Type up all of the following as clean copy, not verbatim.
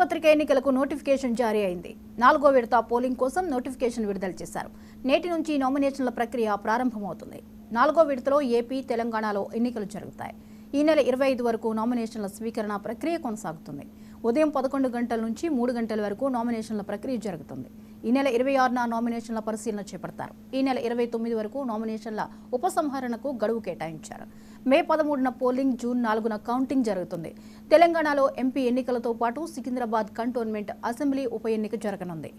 సార్వత్రిక ఎన్నికలకు నోటిఫికేషన్ జారీ అయింది. 4వ విడత పోలింగ్ కోసం నోటిఫికేషన్ విడుదల చేశారు. నేటి నుంచి నామినేషన్ల ప్రక్రియ ప్రారంభమవుతుంది. 4వ విడతలో ఏపీ, తెలంగాణలో ఎన్నికలు జరుగుతాయి. ఈ నెల 25 వరకు నామినేషన్ల స్వీకరణ ప్రక్రియ కొనసాగుతుంది. ఉదయం 11 గంటల నుంచి 3 గంటల వరకు నామినేషన్ల ప్రక్రియ జరుగుతుంది. ఈ నెల 26న నామినేషన్ల పరిశీలన చేపడతారు. ఈ నెల 29 వరకు నామినేషన్ల ఉపసంహరణకు గడువు కేటాయించారు. మే 13న పోలింగ్, జూన్ 4న కౌంటింగ్ జరుగుతుంది. తెలంగాణలో ఎంపీ ఎన్నికలతో పాటు సికింద్రాబాద్ కంటోన్మెంట్ అసెంబ్లీ ఉప ఎన్నిక జరగనుంది.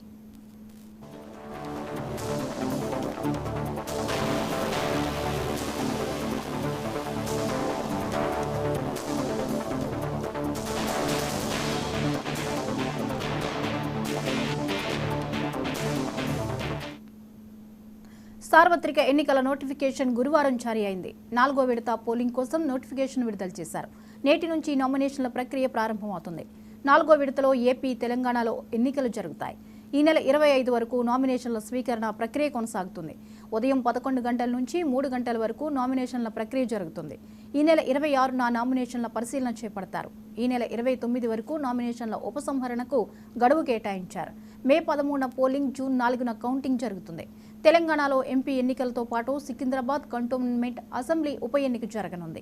సార్వత్రిక ఎన్నికల నోటిఫికేషన్ గురువారం జారీ అయింది. 4వ విడత పోలింగ్ కోసం నోటిఫికేషన్ విడుదల చేశారు. నేటి నుంచి నామినేషన్ల ప్రక్రియ ప్రారంభమవుతుంది. 4వ విడతలో ఏపీ, తెలంగాణలో ఎన్నికలు జరుగుతాయి. ఈ నెల 25 వరకు నామినేషన్ల స్వీకరణ ప్రక్రియ కొనసాగుతుంది. ఉదయం 11 గంటల నుంచి 3 గంటల వరకు నామినేషన్ల ప్రక్రియ జరుగుతుంది. ఈ నెల 26న నామినేషన్ల పరిశీలన చేపడతారు. ఈ నెల 29 వరకు నామినేషన్ల ఉపసంహరణకు గడువు కేటాయించారు. మే 13న పోలింగ్, జూన్ 4న కౌంటింగ్ జరుగుతుంది. తెలంగాణలో ఎంపీ ఎన్నికలతో పాటు సికింద్రాబాద్ కంటోన్మెంట్ అసెంబ్లీ ఉప ఎన్నిక జరగనుంది.